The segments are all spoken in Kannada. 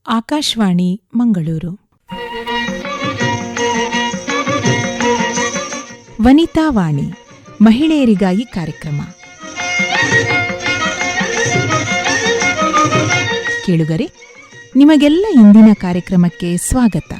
ಆಕಾಶವಾಣಿ ಮಂಗಳೂರು. ವನಿತಾ ವಾಣಿ, ಮಹಿಳೆಯರಿಗಾಗಿ ಕಾರ್ಯಕ್ರಮ. ಕೇಳುಗರೆ, ನಿಮಗೆಲ್ಲ ಇಂದಿನ ಕಾರ್ಯಕ್ರಮಕ್ಕೆ ಸ್ವಾಗತ.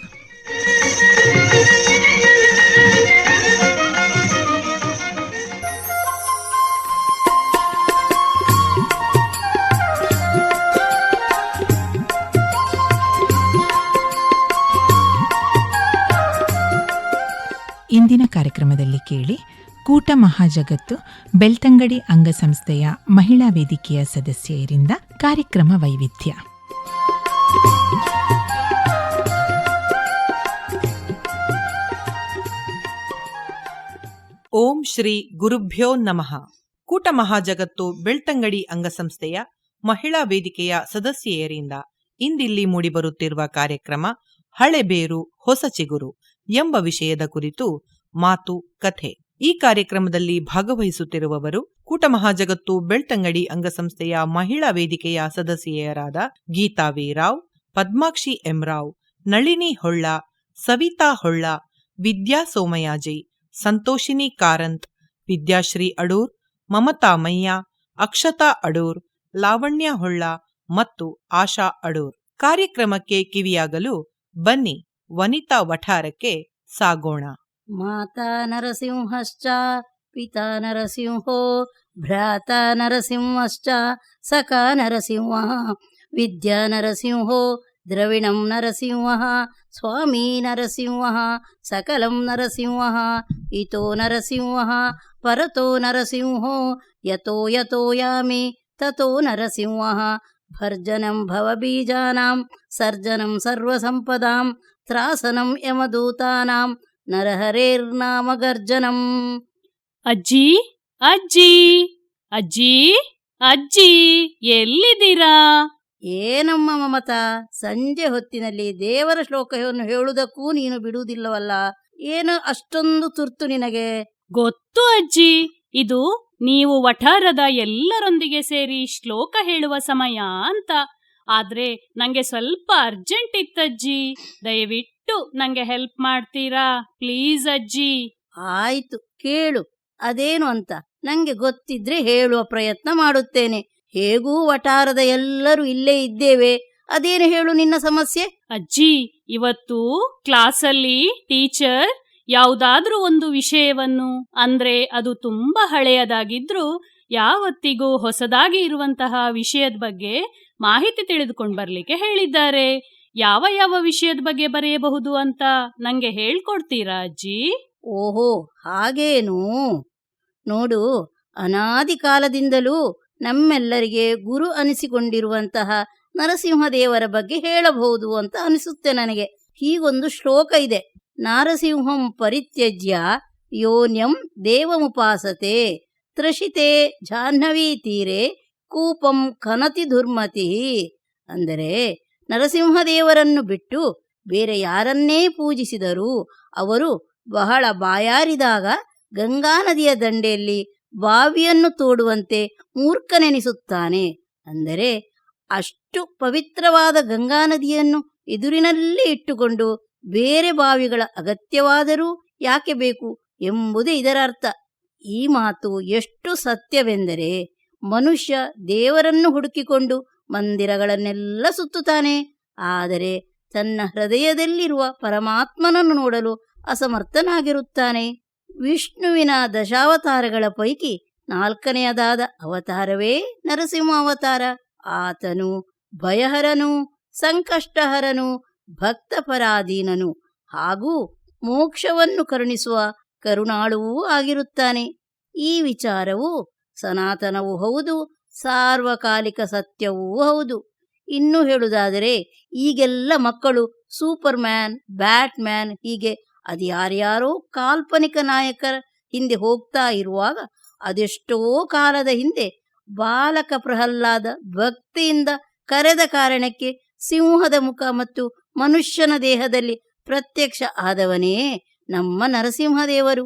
ಇಂದಿನ ಕಾರ್ಯಕ್ರಮದಲ್ಲಿ ಕೇಳಿ, ಕೂಟ ಮಹಾಜಗತ್ತು ಬೆಳ್ತಂಗಡಿ ಅಂಗಸಂಸ್ಥೆಯ ಮಹಿಳಾ ವೇದಿಕೆಯ ಸದಸ್ಯರಿಂದ ಕಾರ್ಯಕ್ರಮ ವೈವಿಧ್ಯ. ಓಂ ಶ್ರೀ ಗುರುಭ್ಯೋ ನಮಃ. ಕೂಟ ಮಹಾಜಗತ್ತು ಬೆಳ್ತಂಗಡಿ ಅಂಗಸಂಸ್ಥೆಯ ಮಹಿಳಾ ವೇದಿಕೆಯ ಸದಸ್ಯೆಯರಿಂದ ಇಂದಿಲ್ಲಿ ಮೂಡಿಬರುತ್ತಿರುವ ಕಾರ್ಯಕ್ರಮ ಹಳೆಬೇರು ಹೊಸ ಚಿಗುರು ಎಂಬ ವಿಷಯದ ಕುರಿತು ಮಾತು ಕಥೆ. ಈ ಕಾರ್ಯಕ್ರಮದಲ್ಲಿ ಭಾಗವಹಿಸುತ್ತಿರುವವರು ಕೂಟ ಮಹಾಜಗತ್ತು ಬೆಳ್ತಂಗಡಿ ಅಂಗಸಂಸ್ಥೆಯ ಮಹಿಳಾ ವೇದಿಕೆಯ ಸದಸ್ಯೆಯರಾದ ಗೀತಾ ವಿ ರಾವ್, ಪದ್ಮಾಕ್ಷಿ ಎಂ ರಾವ್, ನಳಿನಿ ಹೊಳ್ಳ, ಸವಿತಾ ಹೊಳ್ಳ, ವಿದ್ಯಾ ಸೋಮಯಾಜಿ, ಸಂತೋಷಿನಿ ಕಾರಂತ್, ವಿದ್ಯಾಶ್ರೀ ಅಡೂರ್, ಮಮತಾ ಮಯ್ಯ, ಅಕ್ಷತಾ ಅಡೂರ್, ಲಾವಣ್ಯ ಹೊಳ್ಳ ಮತ್ತು ಆಶಾ ಅಡೂರ್. ಕಾರ್ಯಕ್ರಮಕ್ಕೆ ಕಿವಿಯಾಗಲು ಬನ್ನಿ ವನಿತಾ ವಠಾರಕ್ಕೆ ಸಾಗೋಣ. ಮಾತಾ ನರಸಿಂಹಶ್ಚ ಪಿತಾ ನರಸಿಂಹೋ ಭ್ರಾತಾ ನರಸಿಂಹಶ್ಚ ಸಖಾ ನರಸಿಂಹ ವಿದ್ಯಾ ನರಸಿಂಹೋ ದ್ರವಿಣಂ ನರಸಿಂಹ ಸ್ವಾಮೀ ನರಸಿಂಹ ಸಕಲಂ ನರಸಿಂಹ ಇತೋ ನರಸಿಂಹ ಪರತೋ ನರಸಿಂಹೋ ಯತೋ ಯತೋ ಯಾಮಿ ತತೋ ನರಸಿಂಹ ಭರ್ಜನಂ ಭವಬೀಜಾನಾಂ ಸರ್ಜನಂ ಸರ್ವಸಂಪದಾಂ ತ್ರಾಸನಂ ಯಮದೂತಾನಾಂ ನರಹರೇರ್ನಾಮ ಗರ್ಜನಂ. ಅಜ್ಜಿ ಅಜ್ಜಿ ಅಜ್ಜಿ ಅಜ್ಜಿ ಎಲ್ಲಿದ್ದೀರಾ? ಏನಮ್ಮ ಮಮತಾ, ಸಂಜೆ ಹೊತ್ತಿನಲ್ಲಿ ದೇವರ ಶ್ಲೋಕವನ್ನು ಹೇಳುವುದಕ್ಕೂ ನೀನು ಬಿಡುವುದಿಲ್ಲವಲ್ಲ. ಏನು ಅಷ್ಟೊಂದು ತುರ್ತು ನಿನಗೆ? ಗೊತ್ತು ಅಜ್ಜಿ, ಇದು ನೀವು ವಠಾರದ ಎಲ್ಲರೊಂದಿಗೆ ಸೇರಿ ಶ್ಲೋಕ ಹೇಳುವ ಸಮಯ ಅಂತ. ಆದ್ರೆ ನಂಗೆ ಸ್ವಲ್ಪ ಅರ್ಜೆಂಟ್ ಇತ್ತಜ್ಜಿ, ದಯವಿಟ್ಟು ನಂಗೆ ಹೆಲ್ಪ್ ಮಾಡ್ತೀರಾ ಪ್ಲೀಸ್ ಅಜ್ಜಿ? ಆಯ್ತು, ಕೇಳು ಅದೇನು ಅಂತ. ನಂಗೆ ಗೊತ್ತಿದ್ರೆ ಹೇಳುವ ಪ್ರಯತ್ನ ಮಾಡುತ್ತೇನೆ. ಹೇಗೂ ವಠಾರದ ಎಲ್ಲರೂ ಇಲ್ಲೇ ಇದ್ದೇವೆ. ಅದೇನು ಹೇಳು ನಿನ್ನ ಸಮಸ್ಯೆ? ಅಜ್ಜಿ, ಇವತ್ತು ಕ್ಲಾಸಲ್ಲಿ ಟೀಚರ್ ಯಾವುದಾದ್ರೂ ಒಂದು ವಿಷಯವನ್ನು, ಅಂದ್ರೆ ಅದು ತುಂಬಾ ಹಳೆಯದಾಗಿದ್ರೂ ಯಾವತ್ತಿಗೂ ಹೊಸದಾಗಿ ಇರುವಂತಹ ವಿಷಯದ ಬಗ್ಗೆ ಮಾಹಿತಿ ತಿಳಿದುಕೊಂಡು ಬರ್ಲಿಕ್ಕೆ ಹೇಳಿದ್ದಾರೆ. ಯಾವ ಯಾವ ವಿಷಯದ ಬಗ್ಗೆ ಬರೆಯಬಹುದು ಅಂತ ನಂಗೆ ಹೇಳ್ಕೊಡ್ತೀರಾ ಅಜ್ಜಿ? ಓಹೋ, ಹಾಗೇನು? ನೋಡು, ಅನಾದಿ ಕಾಲದಿಂದಲೂ ನಮ್ಮೆಲ್ಲರಿಗೆ ಗುರು ಅನಿಸಿಕೊಂಡಿರುವಂತಹ ನರಸಿಂಹದೇವರ ಬಗ್ಗೆ ಹೇಳಬಹುದು ಅಂತ ಅನಿಸುತ್ತೆ ನನಗೆ. ಹೀಗೊಂದು ಶ್ಲೋಕ ಇದೆ: ನಾರಸಿಂಹಂ ಪರಿತ್ಯಜ್ಯ ಯೋನ್ಯಂ ದೇವಮುಪಾಸತೆ ತ್ರಷಿತೆ ಜಾಹ್ನವೀ ತೀರೆ ಕೂಪಂ ಖನತಿ ದುರ್ಮತಿ. ಅಂದರೆ, ನರಸಿಂಹದೇವರನ್ನು ಬಿಟ್ಟು ಬೇರೆ ಯಾರನ್ನೇ ಪೂಜಿಸಿದರೂ ಅವರು ಬಹಳ ಬಾಯಾರಿದಾಗ ಗಂಗಾ ನದಿಯ ದಂಡೆಯಲ್ಲಿ ಬಾವಿಯನ್ನು ತೋಡುವಂತೆ ಮೂರ್ಖನೆನಿಸುತ್ತಾನೆ. ಅಂದರೆ, ಅಷ್ಟು ಪವಿತ್ರವಾದ ಗಂಗಾ ನದಿಯನ್ನು ಎದುರಿನಲ್ಲಿ ಇಟ್ಟುಕೊಂಡು ಬೇರೆ ಬಾವಿಗಳ ಅಗತ್ಯವಾದರೂ ಯಾಕೆ ಬೇಕು ಎಂಬುದೇ ಇದರ ಅರ್ಥ. ಈ ಮಾತು ಎಷ್ಟು ಸತ್ಯವೆಂದರೆ, ಮನುಷ್ಯ ದೇವರನ್ನು ಹುಡುಕಿಕೊಂಡು ಮಂದಿರಗಳನ್ನೆಲ್ಲ ಸುತ್ತುತ್ತಾನೆ, ಆದರೆ ತನ್ನ ಹೃದಯದಲ್ಲಿರುವ ಪರಮಾತ್ಮನನ್ನು ನೋಡಲು ಅಸಮರ್ಥನಾಗಿರುತ್ತಾನೆ. ವಿಷ್ಣುವಿನ ದಶಾವತಾರಗಳ ಪೈಕಿ 4ನೆಯದಾದ ಅವತಾರವೇ ನರಸಿಂಹ ಅವತಾರ. ಆತನು ಭಯಹರನು, ಸಂಕಷ್ಟಹರನು, ಭಕ್ತಪರಾಧೀನನು ಹಾಗೂ ಮೋಕ್ಷವನ್ನು ಕರುಣಿಸುವ ಕರುಣಾಳುವೂ ಆಗಿರುತ್ತಾನೆ. ಈ ವಿಚಾರವು ಸನಾತನವೂ ಹೌದು, ಸಾರ್ವಕಾಲಿಕ ಸತ್ಯವೂ ಹೌದು. ಇನ್ನು ಹೇಳುವುದಾದರೆ, ಈಗೆಲ್ಲ ಮಕ್ಕಳು ಸೂಪರ್ ಮ್ಯಾನ್, ಬ್ಯಾಟ್ ಮ್ಯಾನ್, ಹೀಗೆ ಅದ್ಯಾರ್ಯಾರೋ ಕಾಲ್ಪನಿಕ ನಾಯಕರ ಹಿಂದೆ ಹೋಗ್ತಾ ಇರುವಾಗ, ಅದೆಷ್ಟೋ ಕಾಲದ ಹಿಂದೆ ಬಾಲಕ ಪ್ರಹ್ಲಾದ ಭಕ್ತಿಯಿಂದ ಕರೆದ ಕಾರಣಕ್ಕೆ ಸಿಂಹದ ಮುಖ ಮತ್ತು ಮನುಷ್ಯನ ದೇಹದಲ್ಲಿ ಪ್ರತ್ಯಕ್ಷ ಆದವನೇ ನಮ್ಮ ನರಸಿಂಹದೇವರು.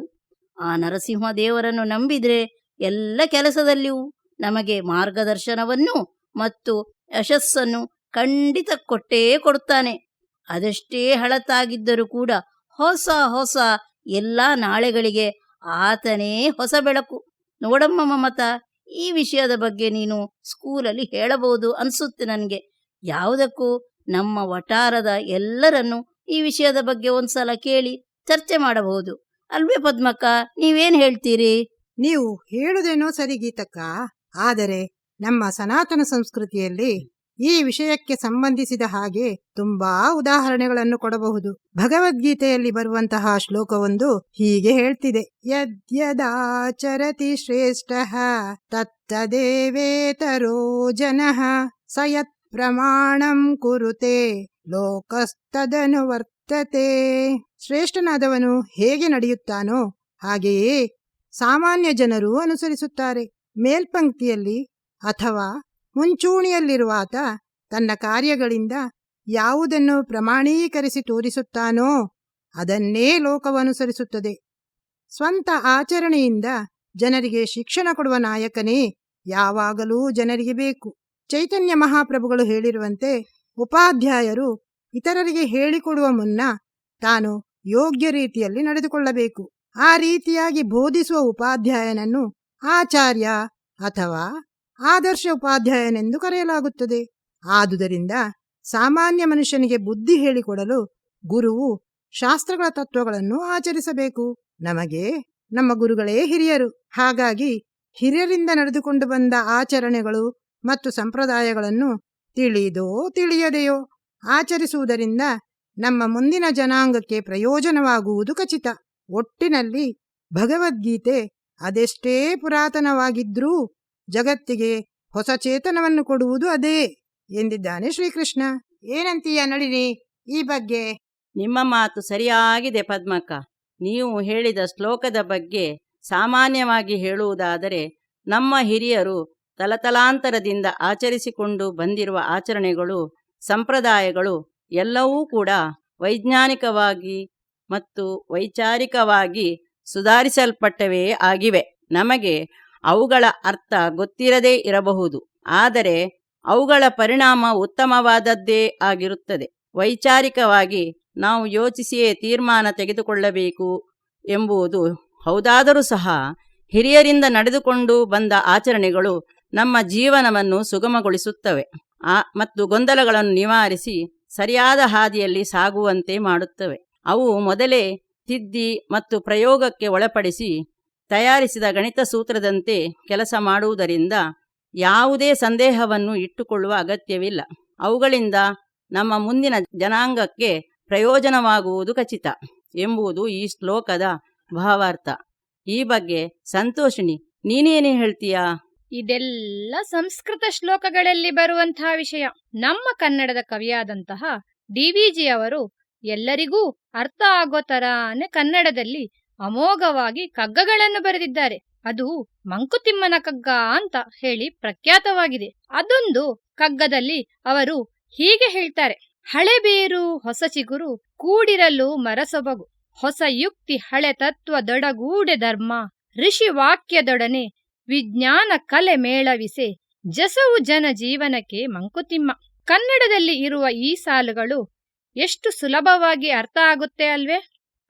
ಆ ನರಸಿಂಹದೇವರನ್ನು ನಂಬಿದ್ರೆ ಎಲ್ಲ ಕೆಲಸದಲ್ಲಿಯೂ ನಮಗೆ ಮಾರ್ಗದರ್ಶನವನ್ನು ಮತ್ತು ಯಶಸ್ಸನ್ನು ಖಂಡಿತ ಕೊಟ್ಟೇ ಕೊಡ್ತಾನೆ. ಅದೆಷ್ಟೇ ಹಳತಾಗಿದ್ದರೂ ಕೂಡ ಹೊಸ ಹೊಸ ಎಲ್ಲ ನಾಳೆಗಳಿಗೆ ಆತನೇ ಹೊಸ ಬೆಳಕು. ನೋಡಮ್ಮ ಮಮತಾ, ಈ ವಿಷಯದ ಬಗ್ಗೆ ನೀನು ಸ್ಕೂಲಲ್ಲಿ ಹೇಳಬಹುದು ಅನ್ಸುತ್ತೆ ನನಗೆ. ಯಾವುದಕ್ಕೂ ನಮ್ಮ ವಟಾರದ ಎಲ್ಲರನ್ನು ಈ ವಿಷಯದ ಬಗ್ಗೆ ಒಂದ್ಸಲ ಕೇಳಿ ಚರ್ಚೆ ಮಾಡಬಹುದು ಅಲ್ವೇ ಪದ್ಮಕ್ಕ? ನೀವೇನ್ ಹೇಳ್ತೀರಿ? ನೀವು ಹೇಳುದೇನೋ ಸರಿ ಗೀತಕ್ಕ, ಆದರೆ ನಮ್ಮ ಸನಾತನ ಸಂಸ್ಕೃತಿಯಲ್ಲಿ ಈ ವಿಷಯಕ್ಕೆ ಸಂಬಂಧಿಸಿದ ಹಾಗೆ ತುಂಬಾ ಉದಾಹರಣೆಗಳನ್ನು ಕೊಡಬಹುದು. ಭಗವದ್ಗೀತೆಯಲ್ಲಿ ಬರುವಂತಹ ಶ್ಲೋಕವೊಂದು ಹೀಗೆ ಹೇಳ್ತಿದೆ: ಯದ್ಯದಾಚರತಿ ಶ್ರೇಷ್ಠಃ ತತ್ತದೇವೇತರೋ ಜನಃ ಸ ಯತ್ ಪ್ರಮಾಣಂ ಕುರುತೆ ಲೋಕಸ್ತದನುವರ್ತತೆ. ಶ್ರೇಷ್ಠನಾದವನು ಹೇಗೆ ನಡೆಯುತ್ತಾನೋ ಹಾಗೆಯೇ ಸಾಮಾನ್ಯ ಜನರು ಅನುಸರಿಸುತ್ತಾರೆ. ಮೇಲ್ಪಂಕ್ತಿಯಲ್ಲಿ ಅಥವಾ ಮುಂಚೂಣಿಯಲ್ಲಿರುವ ಆತ ತನ್ನ ಕಾರ್ಯಗಳಿಂದ ಯಾವುದನ್ನು ಪ್ರಮಾಣೀಕರಿಸಿ ತೋರಿಸುತ್ತಾನೋ ಅದನ್ನೇ ಲೋಕವನುಸರಿಸುತ್ತದೆ. ಸ್ವಂತ ಆಚರಣೆಯಿಂದ ಜನರಿಗೆ ಶಿಕ್ಷಣ ಕೊಡುವ ನಾಯಕನೇ ಯಾವಾಗಲೂ ಜನರಿಗೆ ಬೇಕು. ಚೈತನ್ಯ ಮಹಾಪ್ರಭುಗಳು ಹೇಳಿರುವಂತೆ, ಉಪಾಧ್ಯಾಯರು ಇತರರಿಗೆ ಹೇಳಿಕೊಡುವ ಮುನ್ನ ತಾನು ಯೋಗ್ಯ ರೀತಿಯಲ್ಲಿ ನಡೆದುಕೊಳ್ಳಬೇಕು. ಆ ರೀತಿಯಾಗಿ ಬೋಧಿಸುವ ಉಪಾಧ್ಯಾಯನನ್ನು ಆಚಾರ್ಯ ಅಥವಾ ಆದರ್ಶ ಉಪಾಧ್ಯಾಯನೆಂದು ಕರೆಯಲಾಗುತ್ತದೆ. ಆದುದರಿಂದ ಸಾಮಾನ್ಯ ಮನುಷ್ಯನಿಗೆ ಬುದ್ಧಿ ಹೇಳಿಕೊಡಲು ಗುರುವು ಶಾಸ್ತ್ರಗಳ ತತ್ವಗಳನ್ನು ಆಚರಿಸಬೇಕು. ನಮಗೆ ನಮ್ಮ ಗುರುಗಳೇ ಹಿರಿಯರು. ಹಾಗಾಗಿ ಹಿರಿಯರಿಂದ ನಡೆದುಕೊಂಡು ಬಂದ ಆಚರಣೆಗಳು ಮತ್ತು ಸಂಪ್ರದಾಯಗಳನ್ನು ತಿಳಿದೋ ತಿಳಿಯದೆಯೋ ಆಚರಿಸುವುದರಿಂದ ನಮ್ಮ ಮುಂದಿನ ಜನಾಂಗಕ್ಕೆ ಪ್ರಯೋಜನವಾಗುವುದು ಖಚಿತ. ಒಟ್ಟಿನಲ್ಲಿ ಭಗವದ್ಗೀತೆ ಅದೆಷ್ಟೇ ಪುರಾತನವಾಗಿದ್ರೂ ಜಗತ್ತಿಗೆ ಹೊಸ ಚೇತನವನ್ನು ಕೊಡುವುದು ಅದೇ ಎಂದಿದ್ದಾನೆ ಶ್ರೀಕೃಷ್ಣ. ಏನಂತೀಯ ನಳಿನಿ ಈ ಬಗ್ಗೆ? ನಿಮ್ಮ ಮಾತು ಸರಿಯಾಗಿದೆ ಪದ್ಮಕ್ಕ. ನೀವು ಹೇಳಿದ ಶ್ಲೋಕದ ಬಗ್ಗೆ ಸಾಮಾನ್ಯವಾಗಿ ಹೇಳುವುದಾದರೆ, ನಮ್ಮ ಹಿರಿಯರು ತಲತಲಾಂತರದಿಂದ ಆಚರಿಸಿಕೊಂಡು ಬಂದಿರುವ ಆಚರಣೆಗಳು, ಸಂಪ್ರದಾಯಗಳು ಎಲ್ಲವೂ ಕೂಡ ವೈಜ್ಞಾನಿಕವಾಗಿ ಮತ್ತು ವೈಚಾರಿಕವಾಗಿ ಸುಧಾರಿಸಲ್ಪಟ್ಟವೇ ಆಗಿವೆ. ನಮಗೆ ಅವುಗಳ ಅರ್ಥ ಗೊತ್ತಿರದೇ ಇರಬಹುದು, ಆದರೆ ಅವುಗಳ ಪರಿಣಾಮ ಉತ್ತಮವಾದದ್ದೇ ಆಗಿರುತ್ತದೆ. ವೈಚಾರಿಕವಾಗಿ ನಾವು ಯೋಚಿಸಿಯೇ ತೀರ್ಮಾನ ತೆಗೆದುಕೊಳ್ಳಬೇಕು ಎಂಬುದು ಹೌದಾದರೂ ಸಹ, ಹಿರಿಯರಿಂದ ನಡೆದುಕೊಂಡು ಬಂದ ಆಚರಣೆಗಳು ನಮ್ಮ ಜೀವನವನ್ನು ಸುಗಮಗೊಳಿಸುತ್ತವೆ ಮತ್ತು ಗೊಂದಲಗಳನ್ನು ನಿವಾರಿಸಿ ಸರಿಯಾದ ಹಾದಿಯಲ್ಲಿ ಸಾಗುವಂತೆ ಮಾಡುತ್ತವೆ. ಅವು ಮೊದಲೇ ತಿದ್ದಿ ಮತ್ತು ಪ್ರಯೋಗಕ್ಕೆ ಒಳಪಡಿಸಿ ತಯಾರಿಸಿದ ಗಣಿತ ಸೂತ್ರದಂತೆ ಕೆಲಸ ಮಾಡುವುದರಿಂದ ಯಾವುದೇ ಸಂದೇಹವನ್ನು ಇಟ್ಟುಕೊಳ್ಳುವ ಅಗತ್ಯವಿಲ್ಲ. ಅವುಗಳಿಂದ ನಮ್ಮ ಮುಂದಿನ ಜನಾಂಗಕ್ಕೆ ಪ್ರಯೋಜನವಾಗುವುದು ಖಚಿತ ಎಂಬುದು ಈ ಶ್ಲೋಕದ ಭಾವಾರ್ಥ. ಈ ಬಗ್ಗೆ ಸಂತೋಷಿನಿ, ನೀನೇನು ಹೇಳ್ತೀಯಾ? ಇದೆಲ್ಲ ಸಂಸ್ಕೃತ ಶ್ಲೋಕಗಳಲ್ಲಿ ಬರುವಂತಹ ವಿಷಯ. ನಮ್ಮ ಕನ್ನಡದ ಕವಿಯಾದಂತಹ ಡಿ.ವಿ.ಜಿ. ಅವರು ಎಲ್ಲರಿಗೂ ಅರ್ಥ ಆಗೋ ತರಾನೇ ಕನ್ನಡದಲ್ಲಿ ಅಮೋಘವಾಗಿ ಕಗ್ಗಗಳನ್ನು ಬರೆದಿದ್ದಾರೆ. ಅದು ಮಂಕುತಿಮ್ಮನ ಕಗ್ಗ ಅಂತ ಹೇಳಿ ಪ್ರಖ್ಯಾತವಾಗಿದೆ. ಅದೊಂದು ಕಗ್ಗದಲ್ಲಿ ಅವರು ಹೀಗೆ ಹೇಳ್ತಾರೆ: ಹಳೆಬೇರು ಹೊಸ ಚಿಗುರು ಕೂಡಿರಲು ಮರಸೊಬಗು, ಹೊಸ ಯುಕ್ತಿ ಹಳೆ ತತ್ವದೊಡಗೂಡೆ ಧರ್ಮ, ಋಷಿ ವಾಕ್ಯದೊಡನೆ ವಿಜ್ಞಾನ ಕಲೆ ಮೇಳವಿಸೆ, ಜಸವು ಜನ ಜೀವನಕ್ಕೆ ಮಂಕುತಿಮ್ಮ. ಕನ್ನಡದಲ್ಲಿ ಇರುವ ಈ ಸಾಲುಗಳು ಎಷ್ಟು ಸುಲಭವಾಗಿ ಅರ್ಥ ಆಗುತ್ತೆ ಅಲ್ವೇ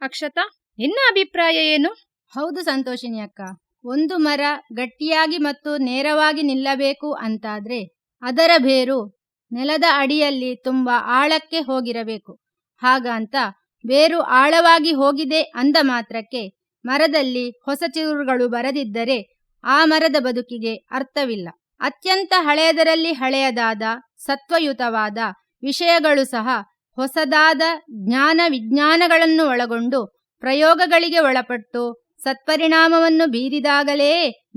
ಅಕ್ಷತಾ? ನಿನ್ನ ಅಭಿಪ್ರಾಯ ಏನು? ಹೌದು ಸಂತೋಷಿನಿ ಅಕ್ಕ. ಒಂದು ಮರ ಗಟ್ಟಿಯಾಗಿ ಮತ್ತು ನೇರವಾಗಿ ನಿಲ್ಲಬೇಕು ಅಂತಾದ್ರೆ ಅದರ ಬೇರು ನೆಲದ ಅಡಿಯಲ್ಲಿ ತುಂಬಾ ಆಳಕ್ಕೆ ಹೋಗಿರಬೇಕು. ಹಾಗಂತ ಬೇರು ಆಳವಾಗಿ ಹೋಗಿದೆ ಅಂದ ಮಾತ್ರಕ್ಕೆ ಮರದಲ್ಲಿ ಹೊಸ ಚಿಗುರುಗಳು ಬರದಿದ್ದರೆ ಆ ಮರದ ಬದುಕಿಗೆ ಅರ್ಥವಿಲ್ಲ. ಅತ್ಯಂತ ಹಳೆಯದರಲ್ಲಿ ಹಳೆಯದಾದ ಸತ್ವಯುತವಾದ ವಿಷಯಗಳು ಸಹ ಹೊಸದಾದ ಜ್ಞಾನ ವಿಜ್ಞಾನಗಳನ್ನು ಒಳಗೊಂಡು ಪ್ರಯೋಗಗಳಿಗೆ ಒಳಪಟ್ಟು ಸತ್ಪರಿಣಾಮವನ್ನು ಬೀರಿದಾಗಲೇ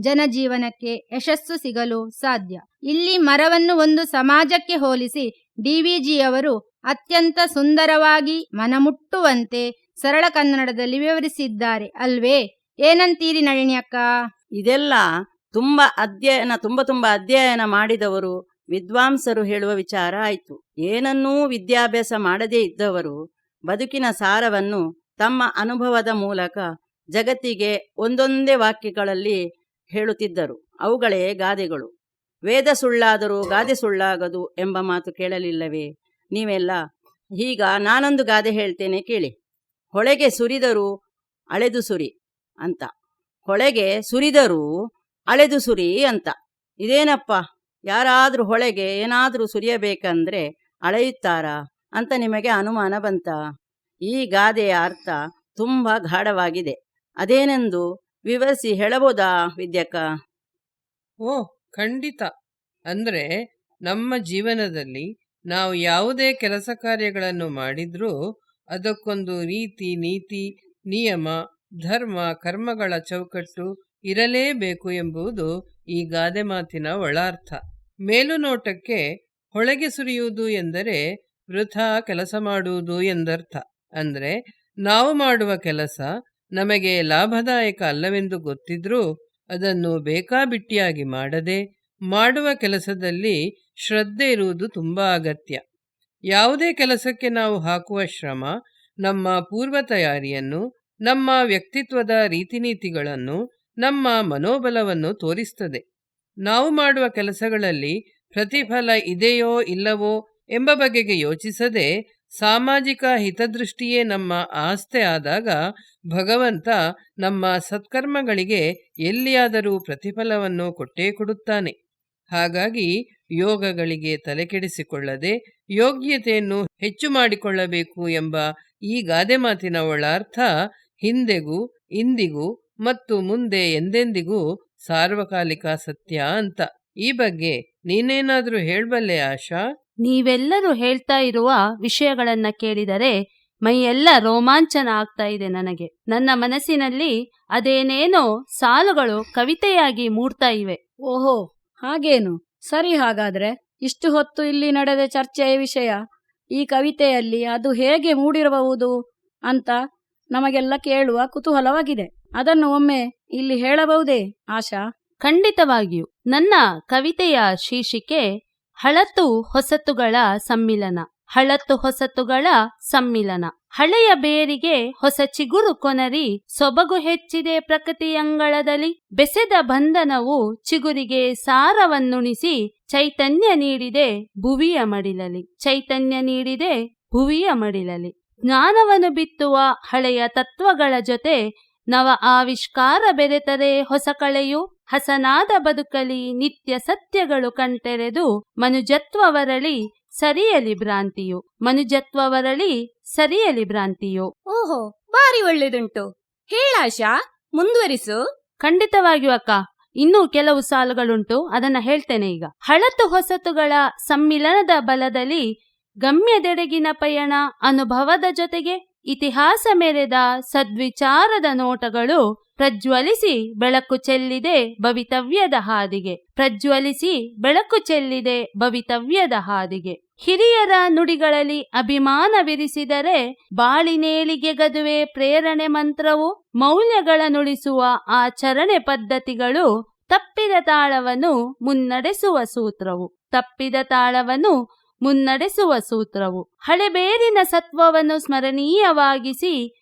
ಜನಜೀವನಕ್ಕೆ ಯಶಸ್ಸು ಸಿಗಲು ಸಾಧ್ಯ. ಇಲ್ಲಿ ಮರವನ್ನು ಒಂದು ಸಮಾಜಕ್ಕೆ ಹೋಲಿಸಿ ಡಿ.ವಿ.ಜಿಯವರು ಅತ್ಯಂತ ಸುಂದರವಾಗಿ ಮನಮುಟ್ಟುವಂತೆ ಸರಳ ಕನ್ನಡದಲ್ಲಿ ವಿವರಿಸಿದ್ದಾರೆ ಅಲ್ವೇ? ಏನಂತೀರಿ ನಳಿನಿ ಅಕ್ಕ? ಇದೆಲ್ಲ ತುಂಬಾ ಅಧ್ಯಯನ ಮಾಡಿದವರು ವಿದ್ವಾಂಸರು ಹೇಳುವ ವಿಚಾರ ಆಯಿತು. ಏನನ್ನೂ ವಿದ್ಯಾಭ್ಯಾಸ ಮಾಡದೇ ಇದ್ದವರು ಬದುಕಿನ ಸಾರವನ್ನು ತಮ್ಮ ಅನುಭವದ ಮೂಲಕ ಜಗತ್ತಿಗೆ ಒಂದೊಂದೇ ವಾಕ್ಯಗಳಲ್ಲಿ ಹೇಳುತ್ತಿದ್ದರು. ಅವುಗಳೇ ಗಾದೆಗಳು. ವೇದ ಸುಳ್ಳಾದರೂ ಗಾದೆ ಸುಳ್ಳಾಗದು ಎಂಬ ಮಾತು ಕೇಳಲಿಲ್ಲವೇ ನೀವೆಲ್ಲ? ಈಗ ನಾನೊಂದು ಗಾದೆ ಹೇಳ್ತೇನೆ ಕೇಳಿ. ಹೊಳೆಗೆ ಸುರಿದರೂ ಅಳೆದು ಸುರಿ ಅಂತ, ಹೊಳೆಗೆ ಸುರಿದರೂ ಅಳೆದು ಸುರಿ ಅಂತ. ಇದೇನಪ್ಪ, ಯಾರಾದರೂ ಹೊಳೆಗೆ ಏನಾದರೂ ಸುರಿಯಬೇಕಂದ್ರೆ ಅಳೆಯುತ್ತಾರಾ ಅಂತ ನಿಮಗೆ ಅನುಮಾನ ಬಂತ? ಈ ಗಾದೆಯ ಅರ್ಥ ತುಂಬ ಗಾಢವಾಗಿದೆ. ಅದೇನೆಂದು ವಿವರಿಸಿ ಹೇಳಬಹುದಾ ವಿದ್ಯಕ್ಕ? ಓ, ಖಂಡಿತ. ಅಂದ್ರೆ ನಮ್ಮ ಜೀವನದಲ್ಲಿ ನಾವು ಯಾವುದೇ ಕೆಲಸ ಕಾರ್ಯಗಳನ್ನು ಮಾಡಿದ್ರೂ ಅದಕ್ಕೊಂದು ರೀತಿ, ನೀತಿ, ನಿಯಮ, ಧರ್ಮ, ಕರ್ಮಗಳ ಚೌಕಟ್ಟು ಇರಲೇಬೇಕು ಎಂಬುದು ಈ ಗಾದೆ ಮಾತಿನ ಒಳಾರ್ಥ. ಮೇಲುನೋಟಕ್ಕೆ ಹೊಳೆಗೆ ಸುರಿಯುವುದು ಎಂದರೆ ವೃಥಾ ಕೆಲಸ ಮಾಡುವುದು ಎಂದರ್ಥ. ಅಂದ್ರೆ ನಾವು ಮಾಡುವ ಕೆಲಸ ನಮಗೆ ಲಾಭದಾಯಕ ಅಲ್ಲವೆಂದು ಗೊತ್ತಿದ್ರೂ ಅದನ್ನು ಬೇಕಾಬಿಟ್ಟಿಯಾಗಿ ಮಾಡದೆ ಮಾಡುವ ಕೆಲಸದಲ್ಲಿ ಶ್ರದ್ಧೆ ಇರುವುದು ತುಂಬಾ ಅಗತ್ಯ. ಯಾವುದೇ ಕೆಲಸಕ್ಕೆ ನಾವು ಹಾಕುವ ಶ್ರಮ ನಮ್ಮ ಪೂರ್ವ ತಯಾರಿಯನ್ನು, ನಮ್ಮ ವ್ಯಕ್ತಿತ್ವದ ರೀತಿನೀತಿಗಳನ್ನು, ನಮ್ಮ ಮನೋಬಲವನ್ನು ತೋರಿಸ್ತದೆ. ನಾವು ಮಾಡುವ ಕೆಲಸಗಳಲ್ಲಿ ಪ್ರತಿಫಲ ಇದೆಯೋ ಇಲ್ಲವೋ ಎಂಬ ಬಗೆಗೆ ಯೋಚಿಸದೆ ಸಾಮಾಜಿಕ ಹಿತದೃಷ್ಟಿಯೇ ನಮ್ಮ ಆಸ್ತೆ ಆದಾಗ ಭಗವಂತ ನಮ್ಮ ಸತ್ಕರ್ಮಗಳಿಗೆ ಎಲ್ಲಿಯಾದರೂ ಪ್ರತಿಫಲವನ್ನು ಕೊಟ್ಟೇ ಕೊಡುತ್ತಾನೆ. ಹಾಗಾಗಿ ಯೋಗಗಳಿಗೆ ತಲೆಕೆಡಿಸಿಕೊಳ್ಳದೆ ಯೋಗ್ಯತೆಯನ್ನು ಹೆಚ್ಚು ಮಾಡಿಕೊಳ್ಳಬೇಕು ಎಂಬ ಈ ಗಾದೆ ಮಾತಿನ ಒಳಾರ್ಥ ಹಿಂದೆಗೂ ಇಂದಿಗೂ ಮತ್ತು ಮುಂದೆ ಎಂದೆಂದಿಗೂ ಸಾರ್ವಕಾಲಿಕ ಸತ್ಯ ಅಂತ. ಈ ಬಗ್ಗೆ ನೀನೇನಾದ್ರೂ ಹೇಳ್ಬಲ್ಲೆ ಆಶಾ? ನೀವೆಲ್ಲರೂ ಹೇಳ್ತಾ ಇರುವ ವಿಷಯಗಳನ್ನ ಕೇಳಿದರೆ ಮೈಯೆಲ್ಲ ರೋಮಾಂಚನ ಆಗ್ತಾ ಇದೆ ನನಗೆ. ನನ್ನ ಮನಸ್ಸಿನಲ್ಲಿ ಅದೇನೇನೋ ಸಾಲುಗಳು ಕವಿತೆಯಾಗಿ ಮೂಡ್ತಾ ಇವೆ. ಓಹೋ, ಹಾಗೇನು? ಸರಿ, ಹಾಗಾದ್ರೆ ಇಷ್ಟು ಹೊತ್ತು ಇಲ್ಲಿ ನಡೆದ ಚರ್ಚೆಯ ವಿಷಯ ಈ ಕವಿತೆಯಲ್ಲಿ ಅದು ಹೇಗೆ ಮೂಡಿರಬಹುದು ಅಂತ ನಮಗೆಲ್ಲ ಕೇಳುವ ಕುತೂಹಲವಾಗಿದೆ. ಅದನ್ನು ಒಮ್ಮೆ ಇಲ್ಲಿ ಹೇಳಬಹುದೇ ಆಶಾ? ಖಂಡಿತವಾಗಿಯೂ. ನನ್ನ ಕವಿತೆಯ ಶೀರ್ಷಿಕೆ ಹಳತು ಹೊಸತುಗಳ ಸಮ್ಮಿಲನ. ಹಳತು ಹೊಸತುಗಳ ಸಮ್ಮಿಲನ. ಹಳೆಯ ಬೇರಿಗೆ ಹೊಸ ಚಿಗುರು ಕೊನರಿ, ಸೊಬಗು ಹೆಚ್ಚಿದೆ ಪ್ರಕೃತಿಯಂಗಳದಲ್ಲಿ. ಬೆಸೆದ ಬಂಧನವು ಚಿಗುರಿಗೆ ಸಾರವನ್ನುಣಿಸಿ, ಚೈತನ್ಯ ನೀಡಿದೆ ಭುವಿಯ ಮಡಿಲಲಿ. ಚೈತನ್ಯ ನೀಡಿದೆ ಭುವಿಯ ಮಡಿಲಲಿ. ಜ್ಞಾನವನ್ನು ಬಿತ್ತುವ ಹಳೆಯ ತತ್ವಗಳ ಜೊತೆ ನವ ಆವಿಷ್ಕಾರ ಬೆರೆತರೆ ಹೊಸ ಕಳೆಯು. ಹಸನಾದ ಬದುಕಲಿ ನಿತ್ಯ ಸತ್ಯಗಳು ಕಣ್ತೆರೆದು, ಮನುಜತ್ವವರಳಿ ಸರಿಯಲಿ ಭ್ರಾಂತಿಯು. ಮನುಜತ್ವವರಳಿ ಸರಿಯಲಿ ಭ್ರಾಂತಿಯು. ಓಹೋ, ಬಾರಿ ಒಳ್ಳೆದುಂಟು. ಹೇಳಾಶಾ, ಮುಂದುವರಿಸು. ಖಂಡಿತವಾಗಿಯೂ ಅಕ್ಕ, ಇನ್ನೂ ಕೆಲವು ಸಾಲುಗಳುಂಟು, ಅದನ್ನ ಹೇಳ್ತೇನೆ ಈಗ. ಹಳತು ಹೊಸತುಗಳ ಸಮ್ಮಿಲನದ ಬಲದಲ್ಲಿ ಗಮ್ಯದೆಡೆಗಿನ ಪಯಣ, ಅನುಭವದ ಜೊತೆಗೆ ಇತಿಹಾಸ ಮೆರೆದ ಸದ್ವಿಚಾರದ ನೋಟಗಳು ಪ್ರಜ್ವಲಿಸಿ ಬೆಳಕು ಚೆಲ್ಲಿದೆ ಭವಿತವ್ಯದ ಹಾದಿಗೆ. ಪ್ರಜ್ವಲಿಸಿ ಬೆಳಕು ಚೆಲ್ಲಿದೆ ಭವಿತವ್ಯದ ಹಾದಿಗೆ. ಹಿರಿಯರ ನುಡಿಗಳಲ್ಲಿ ಅಭಿಮಾನವಿರಿಸಿದರೆ ಬಾಳಿನೇಳಿಗೆ ಗದುವೆ ಪ್ರೇರಣೆ ಮಂತ್ರವು. ಮೌಲ್ಯಗಳ ನುಡಿಸುವ ಆಚರಣೆ ಪದ್ಧತಿಗಳು ತಪ್ಪಿದ ತಾಳವನ್ನು ಮುನ್ನಡೆಸುವ ಸೂತ್ರವು. ತಪ್ಪಿದ ತಾಳವನ್ನು ಮುನ್ನಡೆಸುವ ಸೂತ್ರವು. ಹಳೆಬೇರಿನ ಸತ್ವವನ್ನು ಸ್ಮರಣೀಯವಾಗಿಸಿ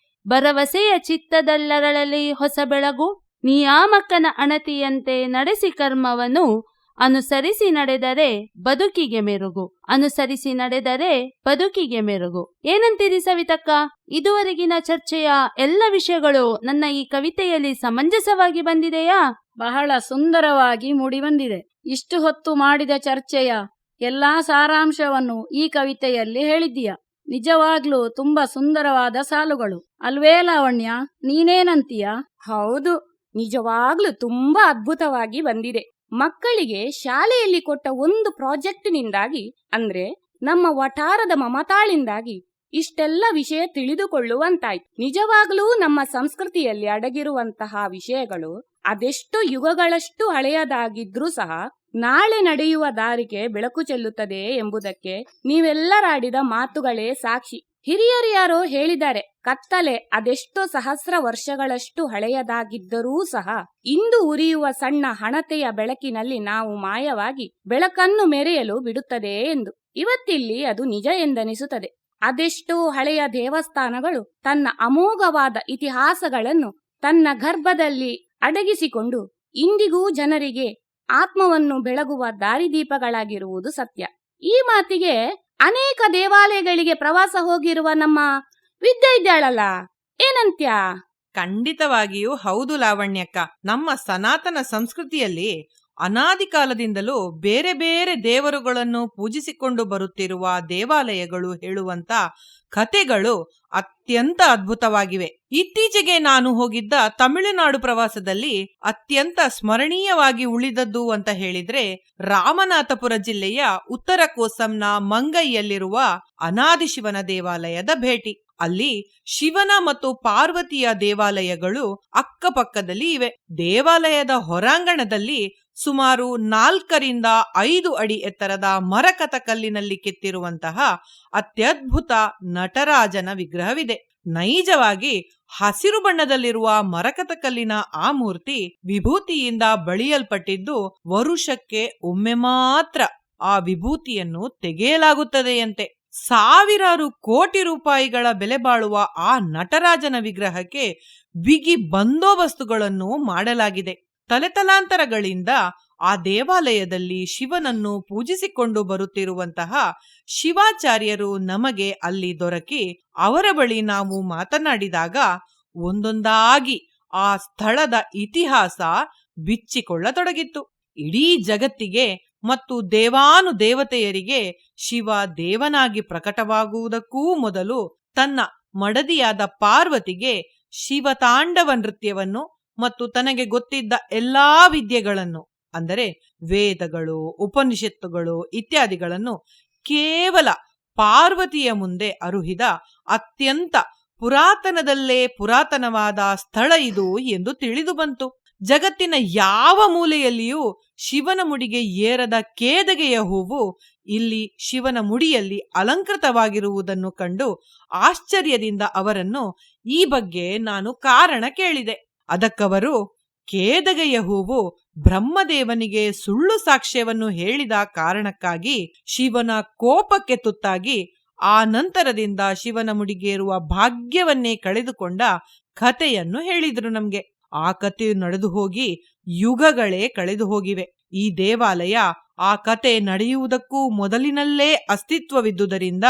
ಭರವಸೆಯ ಚಿತ್ತದಲ್ಲರಳಲಿ ಹೊಸ ಬೆಳಗು. ನಿಯಾಮಕನ ಅಣತಿಯಂತೆ ನಡೆಸಿ ಕರ್ಮವನ್ನು ಅನುಸರಿಸಿ ನಡೆದರೆ ಬದುಕಿಗೆ ಮೆರುಗು. ಅನುಸರಿಸಿ ನಡೆದರೆ ಬದುಕಿಗೆ ಮೆರುಗು. ಏನಂತೀರಿ ಸವಿತಕ್ಕ? ಇದುವರೆಗಿನ ಚರ್ಚೆಯ ಎಲ್ಲ ವಿಷಯಗಳು ನನ್ನ ಈ ಕವಿತೆಯಲ್ಲಿ ಸಮಂಜಸವಾಗಿ ಬಂದಿದೆಯಾ? ಬಹಳ ಸುಂದರವಾಗಿ ಮೂಡಿಬಂದಿದೆ. ಇಷ್ಟು ಹೊತ್ತು ಮಾಡಿದ ಚರ್ಚೆಯ ಎಲ್ಲಾ ಸಾರಾಂಶವನ್ನು ಈ ಕವಿತೆಯಲ್ಲಿ ಹೇಳಿದ್ದೀಯ. ನಿಜವಾಗ್ಲೂ ತುಂಬಾ ಸುಂದರವಾದ ಸಾಲುಗಳು ಅಲ್ವೇ ಲಾವಣ್ಯ? ನೀನೇನಂತೀಯ? ಹೌದು, ನಿಜವಾಗ್ಲೂ ತುಂಬಾ ಅದ್ಭುತವಾಗಿ ಬಂದಿದೆ. ಮಕ್ಕಳಿಗೆ ಶಾಲೆಯಲ್ಲಿ ಕೊಟ್ಟ ಒಂದು ಪ್ರಾಜೆಕ್ಟ್ನಿಂದಾಗಿ, ಅಂದ್ರೆ ನಮ್ಮ ವಠಾರದ ಮಮತಾಳಿಂದಾಗಿ ಇಷ್ಟೆಲ್ಲ ವಿಷಯ ತಿಳಿದುಕೊಳ್ಳುವಂತಾಯ್ತು. ನಿಜವಾಗ್ಲೂ ನಮ್ಮ ಸಂಸ್ಕೃತಿಯಲ್ಲಿ ಅಡಗಿರುವಂತಹ ವಿಷಯಗಳು ಅದೆಷ್ಟು ಯುಗಗಳಷ್ಟು ಹಳೆಯದಾಗಿದ್ರೂ ಸಹ ನಾಳೆ ನಡೆಯುವ ದಾರಿಗೆ ಬೆಳಕು ಚೆಲ್ಲುತ್ತದೆ ಎಂಬುದಕ್ಕೆ ನೀವೆಲ್ಲರಾಡಿದ ಮಾತುಗಳೇ ಸಾಕ್ಷಿ. ಹಿರಿಯರು ಯಾರೋ ಹೇಳಿದ್ದಾರೆ, ಕತ್ತಲೆ ಅದೆಷ್ಟೋ ಸಹಸ್ರ ವರ್ಷಗಳಷ್ಟು ಹಳೆಯದಾಗಿದ್ದರೂ ಸಹ ಇಂದು ಉರಿಯುವ ಸಣ್ಣ ಹಣತೆಯ ಬೆಳಕಿನಲ್ಲಿ ನಾವು ಮಾಯವಾಗಿ ಬೆಳಕನ್ನು ಮೆರೆಯಲು ಬಿಡುತ್ತದೆ ಎಂದು. ಇವತ್ತಿಲ್ಲಿ ಅದು ನಿಜ ಎಂದನಿಸುತ್ತದೆ. ಅದೆಷ್ಟೋ ಹಳೆಯ ದೇವಸ್ಥಾನಗಳು ತನ್ನ ಅಮೋಘವಾದ ಇತಿಹಾಸಗಳನ್ನು ತನ್ನ ಗರ್ಭದಲ್ಲಿ ಅಡಗಿಸಿಕೊಂಡು ಇಂದಿಗೂ ಜನರಿಗೆ ಆತ್ಮವನ್ನು ಬೆಳಗುವ ದಾರಿದೀಪಗಳಾಗಿರುವುದು ಸತ್ಯ. ಈ ಮಾತಿಗೆ ಅನೇಕ ದೇವಾಲಯಗಳಿಗೆ ಪ್ರವಾಸ ಹೋಗಿರುವ ನಮ್ಮ ವಿದ್ಯೆ ಇದ್ದಾಳಲ್ಲ, ಏನಂತ್ಯ? ಖಂಡಿತವಾಗಿಯೂ ಹೌದು ಲಾವಣ್ಯಕ್ಕ. ನಮ್ಮ ಸನಾತನ ಸಂಸ್ಕೃತಿಯಲ್ಲಿ ಅನಾದಿ ಕಾಲದಿಂದಲೂ ಬೇರೆ ಬೇರೆ ದೇವರುಗಳನ್ನು ಪೂಜಿಸಿಕೊಂಡು ಬರುತ್ತಿರುವ ದೇವಾಲಯಗಳು ಹೇಳುವಂತ ಕಥೆಗಳು ಅತ್ಯಂತ ಅದ್ಭುತವಾಗಿವೆ. ಇತ್ತೀಚೆಗೆ ನಾನು ಹೋಗಿದ್ದ ತಮಿಳುನಾಡು ಪ್ರವಾಸದಲ್ಲಿ ಅತ್ಯಂತ ಸ್ಮರಣೀಯವಾಗಿ ಉಳಿದದ್ದು ಅಂತ ಹೇಳಿದ್ರೆ ರಾಮನಾಥಪುರ ಜಿಲ್ಲೆಯ ಉತ್ತರ ಕೋಸಂನ ಮಂಗೈಯಲ್ಲಿರುವ ಅನಾದಿ ಶಿವನ ದೇವಾಲಯದ ಭೇಟಿ. ಅಲ್ಲಿ ಶಿವನ ಮತ್ತು ಪಾರ್ವತಿಯ ದೇವಾಲಯಗಳು ಅಕ್ಕಪಕ್ಕದಲ್ಲಿ ಇವೆ. ದೇವಾಲಯದ ಹೊರಾಂಗಣದಲ್ಲಿ ಸುಮಾರು 4ರಿಂದ 5 ಅಡಿ ಎತ್ತರದ ಮರಕತ ಕಲ್ಲಿನಲ್ಲಿ ಕೆತ್ತಿರುವಂತಹ ಅತ್ಯದ್ಭುತ ನಟರಾಜನ ವಿಗ್ರಹವಿದೆ. ನೈಜವಾಗಿ ಹಸಿರು ಬಣ್ಣದಲ್ಲಿರುವ ಮರಕತ ಕಲ್ಲಿನ ಆ ಮೂರ್ತಿ ವಿಭೂತಿಯಿಂದ ಬಳಿಯಲ್ಪಟ್ಟಿದ್ದು ವರುಷಕ್ಕೆ ಒಮ್ಮೆ ಮಾತ್ರ ಆ ವಿಭೂತಿಯನ್ನು ತೆಗೆಯಲಾಗುತ್ತದೆಯಂತೆ. ಸಾವಿರಾರು ಕೋಟಿ ರೂಪಾಯಿಗಳ ಬೆಲೆ ಬಾಳುವ ಆ ನಟರಾಜನ ವಿಗ್ರಹಕ್ಕೆ ಬಿಗಿ ಬಂದೋಬಸ್ತುಗಳನ್ನು ಮಾಡಲಾಗಿದೆ. ತಲೆತಲಾಂತರಗಳಿಂದ ಆ ದೇವಾಲಯದಲ್ಲಿ ಶಿವನನ್ನು ಪೂಜಿಸಿಕೊಂಡು ಬರುತ್ತಿರುವಂತಹ ಶಿವಾಚಾರ್ಯರು ನಮಗೆ ಅಲ್ಲಿ ದೊರಕಿ ಅವರ ಬಳಿ ನಾವು ಮಾತನಾಡಿದಾಗ ಒಂದೊಂದಾಗಿ ಆ ಸ್ಥಳದ ಇತಿಹಾಸ ಬಿಚ್ಚಿಕೊಳ್ಳತೊಡಗಿತ್ತು. ಇಡೀ ಜಗತ್ತಿಗೆ ಮತ್ತು ದೇವಾನುದೇವತೆಯರಿಗೆ ಶಿವ ದೇವನಾಗಿ ಪ್ರಕಟವಾಗುವುದಕ್ಕೂ ಮೊದಲು ತನ್ನ ಮಡದಿಯಾದ ಪಾರ್ವತಿಗೆ ಶಿವತಾಂಡವ ನೃತ್ಯವನ್ನು ಮತ್ತು ತನಗೆ ಗೊತ್ತಿದ್ದ ಎಲ್ಲಾ ವಿದ್ಯೆಗಳನ್ನು ಅಂದರೆ ವೇದಗಳು, ಉಪನಿಷತ್ತುಗಳು ಇತ್ಯಾದಿಗಳನ್ನು ಕೇವಲ ಪಾರ್ವತಿಯ ಮುಂದೆ ಅರುಹಿದ ಅತ್ಯಂತ ಪುರಾತನದಲ್ಲೇ ಪುರಾತನವಾದ ಸ್ಥಳ ಇದು ಎಂದು ತಿಳಿದು ಬಂತು. ಜಗತ್ತಿನ ಯಾವ ಮೂಲೆಯಲ್ಲಿಯೂ ಶಿವನ ಮುಡಿಗೆ ಏರದ ಕೇದಗೆಯ ಹೂವು ಇಲ್ಲಿ ಶಿವನ ಮುಡಿಯಲ್ಲಿ ಅಲಂಕೃತವಾಗಿರುವುದನ್ನು ಕಂಡು ಆಶ್ಚರ್ಯದಿಂದ ಅವರನ್ನು ಈ ಬಗ್ಗೆ ನಾನು ಕಾರಣ ಕೇಳಿದೆ. ಅದಕ್ಕವರು, ಕೇದಗೆಯ ಹೂವು ಬ್ರಹ್ಮದೇವನಿಗೆ ಸುಳ್ಳು ಸಾಕ್ಷ್ಯವನ್ನು ಹೇಳಿದ ಕಾರಣಕ್ಕಾಗಿ ಶಿವನ ಕೋಪಕ್ಕೆ ತುತ್ತಾಗಿ ಆ ನಂತರದಿಂದ ಶಿವನ ಮುಡಿಗೇರುವ ಭಾಗ್ಯವನ್ನೇ ಕಳೆದುಕೊಂಡ ಕಥೆಯನ್ನು ಹೇಳಿದ್ರು ನಮ್ಗೆ. ಆ ಕಥೆಯು ನಡೆದು ಹೋಗಿ ಯುಗಗಳೇ ಕಳೆದು ಹೋಗಿವೆ. ಈ ದೇವಾಲಯ ಆ ಕತೆ ನಡೆಯುವುದಕ್ಕೂ ಮೊದಲಿನಲ್ಲೇ ಅಸ್ತಿತ್ವವಿದ್ದುದರಿಂದ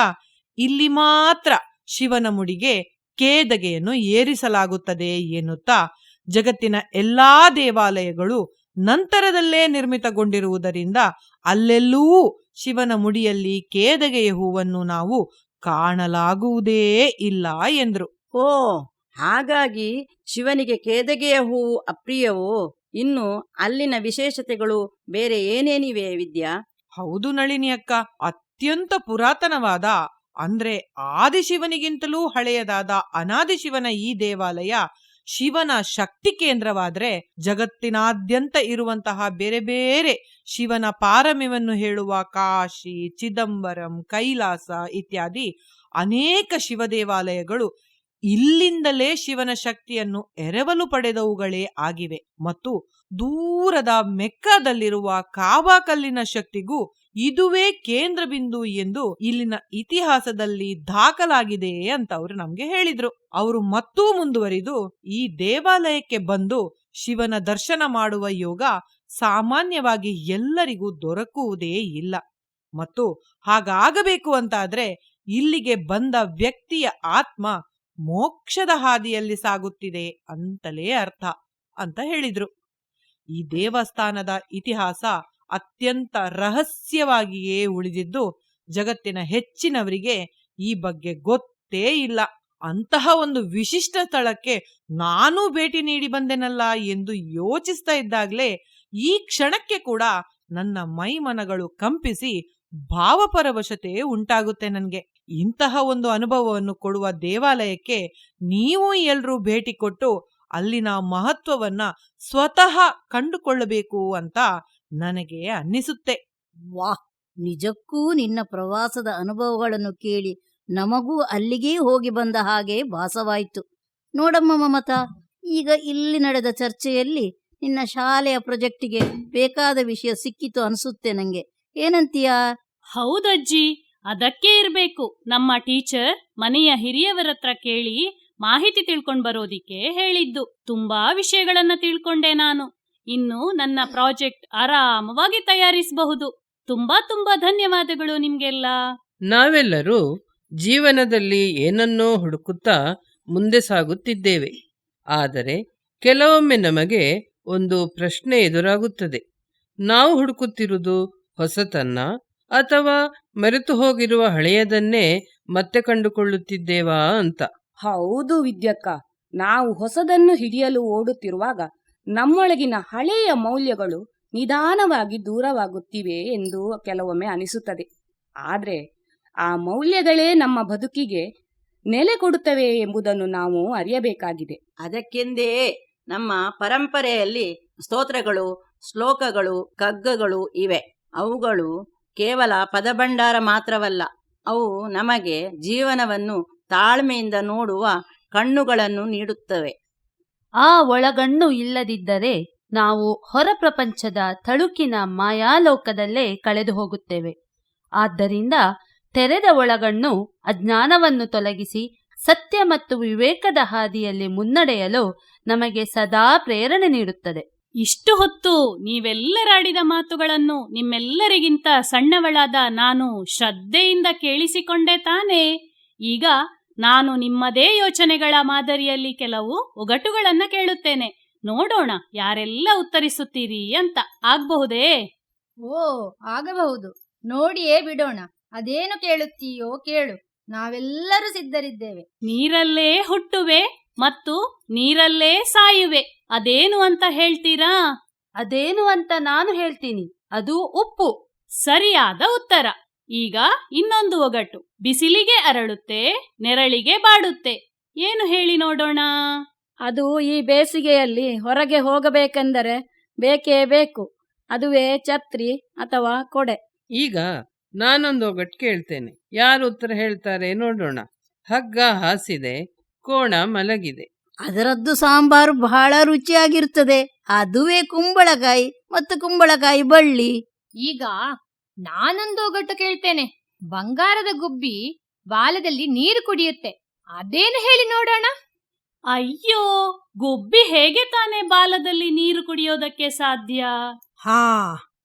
ಇಲ್ಲಿ ಮಾತ್ರ ಶಿವನ ಮುಡಿಗೆ ಕೇದಗೆಯನ್ನು ಏರಿಸಲಾಗುತ್ತದೆ ಎನ್ನುತ್ತಾ ಜಗತ್ತಿನ ಎಲ್ಲಾ ದೇವಾಲಯಗಳು ನಂತರದಲ್ಲೇ ನಿರ್ಮಿತಗೊಂಡಿರುವುದರಿಂದ ಅಲ್ಲೆಲ್ಲೂ ಶಿವನ ಮುಡಿಯಲ್ಲಿ ಕೇದಗೆಯ ಹೂವನ್ನು ನಾವು ಕಾಣಲಾಗುವುದೇ ಇಲ್ಲ ಎಂದ್ರು. ಓ, ಹಾಗಾಗಿ ಶಿವನಿಗೆ ಕೇದಗೆಯ ಹೂವು ಅಪ್ರಿಯವೋ? ಇನ್ನು ಅಲ್ಲಿನ ವಿಶೇಷತೆಗಳು ಬೇರೆ ಏನೇನಿವೆ ವಿದ್ಯಾ? ಹೌದು ನಳಿನಿ ಅಕ್ಕ, ಅತ್ಯಂತ ಪುರಾತನವಾದ ಅಂದ್ರೆ ಆದಿಶಿವನಿಗಿಂತಲೂ ಹಳೆಯದಾದ ಅನಾದಿಶಿವನ ಈ ದೇವಾಲಯ ಶಿವನ ಶಕ್ತಿ ಕೇಂದ್ರವಾದ್ರೆ ಜಗತ್ತಿನಾದ್ಯಂತ ಇರುವಂತಹ ಬೇರೆ ಬೇರೆ ಶಿವನ ಪಾರಮ್ಯವನ್ನು ಹೇಳುವ ಕಾಶಿ, ಚಿದಂಬರಂ, ಕೈಲಾಸ ಇತ್ಯಾದಿ ಅನೇಕ ಶಿವ ದೇವಾಲಯಗಳು ಇಲ್ಲಿಂದಲೇ ಶಿವನ ಶಕ್ತಿಯನ್ನು ಎರವಲು ಪಡೆದವುಗಳೇ ಆಗಿವೆ. ಮತ್ತು ದೂರದ ಮೆಕ್ಕಾದಲ್ಲಿರುವ ಕಾಬಾ ಕಲ್ಲಿನ ಶಕ್ತಿಗೂ ಇದುವೇ ಕೇಂದ್ರ ಬಿಂದು ಎಂದು ಇಲ್ಲಿನ ಇತಿಹಾಸದಲ್ಲಿ ದಾಖಲಾಗಿದೆ ಅಂತ ಅವರು ನಮ್ಗೆ ಹೇಳಿದ್ರು. ಅವರು ಮತ್ತೂ ಮುಂದುವರಿದು, ಈ ದೇವಾಲಯಕ್ಕೆ ಬಂದು ಶಿವನ ದರ್ಶನ ಮಾಡುವ ಯೋಗ ಸಾಮಾನ್ಯವಾಗಿ ಎಲ್ಲರಿಗೂ ದೊರಕುವುದೇ ಇಲ್ಲ. ಮತ್ತು ಹಾಗಾಗಬೇಕು ಅಂತಾದ್ರೆ ಇಲ್ಲಿಗೆ ಬಂದ ವ್ಯಕ್ತಿಯ ಆತ್ಮ ಮೋಕ್ಷದ ಹಾದಿಯಲ್ಲಿ ಸಾಗುತ್ತಿದೆ ಅಂತಲೇ ಅರ್ಥ ಅಂತ ಹೇಳಿದ್ರು. ಈ ದೇವಸ್ಥಾನದ ಇತಿಹಾಸ ಅತ್ಯಂತ ರಹಸ್ಯವಾಗಿಯೇ ಉಳಿದಿದ್ದು ಜಗತ್ತಿನ ಹೆಚ್ಚಿನವರಿಗೆ ಈ ಬಗ್ಗೆ ಗೊತ್ತೇ ಇಲ್ಲ. ಅಂತಹ ಒಂದು ವಿಶಿಷ್ಟ ಸ್ಥಳಕ್ಕೆ ನಾನೂ ಭೇಟಿ ನೀಡಿ ಬಂದೆನಲ್ಲ ಎಂದು ಯೋಚಿಸ್ತಾ ಇದ್ದಾಗಲೇ ಈ ಕ್ಷಣಕ್ಕೆ ಕೂಡ ನನ್ನ ಮೈಮನಗಳು ಕಂಪಿಸಿ ಭಾವಪರವಶತೆ ಉಂಟಾಗುತ್ತೆ ನನಗೆ. ಇಂತಹ ಒಂದು ಅನುಭವವನ್ನು ಕೊಡುವ ದೇವಾಲಯಕ್ಕೆ ನೀವು ಎಲ್ರೂ ಭೇಟಿ ಕೊಟ್ಟು ಅಲ್ಲಿನ ಮಹತ್ವವನ್ನ ಸ್ವತಃ ಕಂಡುಕೊಳ್ಳಬೇಕು ಅಂತ ನನಗೆ ಅನ್ನಿಸುತ್ತೆ. ವಾಹ್, ನಿಜಕ್ಕೂ ನಿನ್ನ ಪ್ರವಾಸದ ಅನುಭವಗಳನ್ನು ಕೇಳಿ ನಮಗೂ ಅಲ್ಲಿಗೇ ಹೋಗಿ ಬಂದ ಹಾಗೆ ಭಾಸವಾಯಿತು. ನೋಡಮ್ಮ ಮಮತಾ, ಈಗ ಇಲ್ಲಿ ನಡೆದ ಚರ್ಚೆಯಲ್ಲಿ ನಿನ್ನ ಶಾಲೆಯ ಪ್ರಾಜೆಕ್ಟಿಗೆ ಬೇಕಾದ ವಿಷಯ ಸಿಕ್ಕಿತು ಅನಿಸುತ್ತೆ ನಂಗೆ. ಏನಂತೀಯಾ? ಹೌದಜ್ಜಿ, ಅದಕ್ಕೆ ಇರ್ಬೇಕು ನಮ್ಮ ಟೀಚರ್ ಮನೆಯ ಹಿರಿಯವರತ್ರ ಕೇಳಿ ಮಾಹಿತಿ ತಿಳ್ಕೊಂಡ್ ಬರೋದಿಕ್ಕೆ ಹೇಳಿದ್ದು. ತುಂಬಾ ವಿಷಯಗಳನ್ನ ತಿಳ್ಕೊಂಡೆ ನಾನು. ಇನ್ನು ನನ್ನ ಪ್ರಾಜೆಕ್ಟ್ ಆರಾಮವಾಗಿ ತಯಾರಿಸಬಹುದು. ತುಂಬಾ ತುಂಬಾ ಧನ್ಯವಾದಗಳು ನಿಮ್ಗೆಲ್ಲ. ನಾವೆಲ್ಲರೂ ಜೀವನದಲ್ಲಿ ಏನನ್ನೋ ಹುಡುಕುತ್ತಾ ಮುಂದೆ ಸಾಗುತ್ತಿದ್ದೇವೆ. ಆದರೆ ಕೆಲವೊಮ್ಮೆ ನಮಗೆ ಒಂದು ಪ್ರಶ್ನೆ ಎದುರಾಗುತ್ತದೆ. ನಾವು ಹುಡುಕುತ್ತಿರುವುದು ಹೊಸತನ್ನ ಅಥವಾ ಮರೆತು ಹೋಗಿರುವ ಹಳೆಯದನ್ನೇ ಮತ್ತೆ ಕಂಡುಕೊಳ್ಳುತ್ತಿದ್ದೇವಾ ಅಂತ. ಹೌದು ವಿದ್ಯಕ್ಕ, ನಾವು ಹೊಸದನ್ನು ಹಿಡಿಯಲು ಓಡುತ್ತಿರುವಾಗ ನಮ್ಮೊಳಗಿನ ಹಳೆಯ ಮೌಲ್ಯಗಳು ನಿಧಾನವಾಗಿ ದೂರವಾಗುತ್ತಿವೆ ಎಂದು ಕೆಲವೊಮ್ಮೆ ಅನಿಸುತ್ತದೆ. ಆದರೆ ಆ ಮೌಲ್ಯಗಳೇ ನಮ್ಮ ಬದುಕಿಗೆ ನೆಲೆ ಕೊಡುತ್ತವೆ ಎಂಬುದನ್ನು ನಾವು ಅರಿಯಬೇಕಾಗಿದೆ. ಅದಕ್ಕೆಂದೇ ನಮ್ಮ ಪರಂಪರೆಯಲ್ಲಿ ಸ್ತೋತ್ರಗಳು, ಶ್ಲೋಕಗಳು, ಕಗ್ಗಗಳು ಇವೆ. ಅವುಗಳು ಕೇವಲ ಪದಭಂಡಾರ ಮಾತ್ರವಲ್ಲ, ಅವು ನಮಗೆ ಜೀವನವನ್ನು ತಾಳ್ಮೆಯಿಂದ ನೋಡುವ ಕಣ್ಣುಗಳನ್ನು ನೀಡುತ್ತವೆ. ಆ ಒಳಗಣ್ಣು ಇಲ್ಲದಿದ್ದರೆ ನಾವು ಹೊರ ಪ್ರಪಂಚದ ತಳುಕಿನ ಮಾಯಾಲೋಕದಲ್ಲೇ ಕಳೆದು ಹೋಗುತ್ತೇವೆ. ಆದ್ದರಿಂದ ತೆರೆದ ಒಳಗಣ್ಣು ಅಜ್ಞಾನವನ್ನು ತೊಲಗಿಸಿ ಸತ್ಯ ಮತ್ತು ವಿವೇಕದ ಹಾದಿಯಲ್ಲಿ ಮುನ್ನಡೆಯಲು ನಮಗೆ ಸದಾ ಪ್ರೇರಣೆ ನೀಡುತ್ತದೆ. ಇಷ್ಟು ಹೊತ್ತು ನೀವೆಲ್ಲರಾಡಿದ ಮಾತುಗಳನ್ನು ನಿಮ್ಮೆಲ್ಲರಿಗಿಂತ ಸಣ್ಣವಳಾದ ನಾನು ಶ್ರದ್ಧೆಯಿಂದ ಕೇಳಿಸಿಕೊಂಡೆ ತಾನೇ. ಈಗ ನಾನು ನಿಮ್ಮದೇ ಯೋಚನೆಗಳ ಮಾದರಿಯಲ್ಲಿ ಕೆಲವು ಒಗಟುಗಳನ್ನ ಕೇಳುತ್ತೇನೆ. ನೋಡೋಣ ಯಾರೆಲ್ಲ ಉತ್ತರಿಸುತ್ತೀರಿ ಅಂತ. ಆಗ್ಬಹುದೇ? ಓ, ಆಗಬಹುದು. ನೋಡಿಯೇ ಬಿಡೋಣ. ಅದೇನು ಕೇಳುತ್ತೀಯೋ ಕೇಳು, ನಾವೆಲ್ಲರೂ ಸಿದ್ಧರಿದ್ದೇವೆ. ನೀರಲ್ಲೇ ಹುಟ್ಟುವೆ ಮತ್ತು ನೀರಲ್ಲೇ ಸಾಯುವೆ, ಅದೇನು ಅಂತ ಹೇಳ್ತೀರಾ? ಅದೇನು ಅಂತ ನಾನು ಹೇಳ್ತೀನಿ, ಅದು ಉಪ್ಪು. ಸರಿಯಾದ ಉತ್ತರ. ಈಗ ಇನ್ನೊಂದು ಒಗಟು. ಬಿಸಿಲಿಗೆ ಅರಳುತ್ತೆ, ನೆರಳಿಗೆ ಬಾಡುತ್ತೆ, ಏನು ಹೇಳಿ ನೋಡೋಣ? ಅದು ಈ ಬೇಸಿಗೆಯಲ್ಲಿ ಹೊರಗೆ ಹೋಗಬೇಕೆಂದರೆ ಬೇಕೇ ಬೇಕು. ಅದುವೇ ಛತ್ರಿ ಅಥವಾ ಕೊಡೆ. ಈಗ ನಾನೊಂದು ಒಗಟ್ಟು ಕೇಳ್ತೇನೆ, ಯಾರು ಉತ್ತರ ಹೇಳ್ತಾರೆ ನೋಡೋಣ. ಹಗ್ಗ ಹಾಸಿದೆ, ಕೋಣ ಮಲಗಿದೆ. ಅದರದ್ದು ಸಾಂಬಾರು ಬಹಳ ರುಚಿಯಾಗಿರುತ್ತದೆ. ಅದುವೇ ಕುಂಬಳಕಾಯಿ ಮತ್ತು ಕುಂಬಳಕಾಯಿ ಬಳ್ಳಿ. ಈಗ ನಾನೊಂದು ಒಗಟು ಕೇಳ್ತೇನೆ. ಬಂಗಾರದ ಗುಬ್ಬಿ ಬಾಲದಲ್ಲಿ ನೀರು ಕುಡಿಯುತ್ತೆ, ಅದೇನು ಹೇಳಿ ನೋಡೋಣ? ಅಯ್ಯೋ, ಗುಬ್ಬಿ ಹೇಗೆ ತಾನೇ ಬಾಲದಲ್ಲಿ ನೀರು ಕುಡಿಯೋದಕ್ಕೆ ಸಾಧ್ಯ? ಹಾ,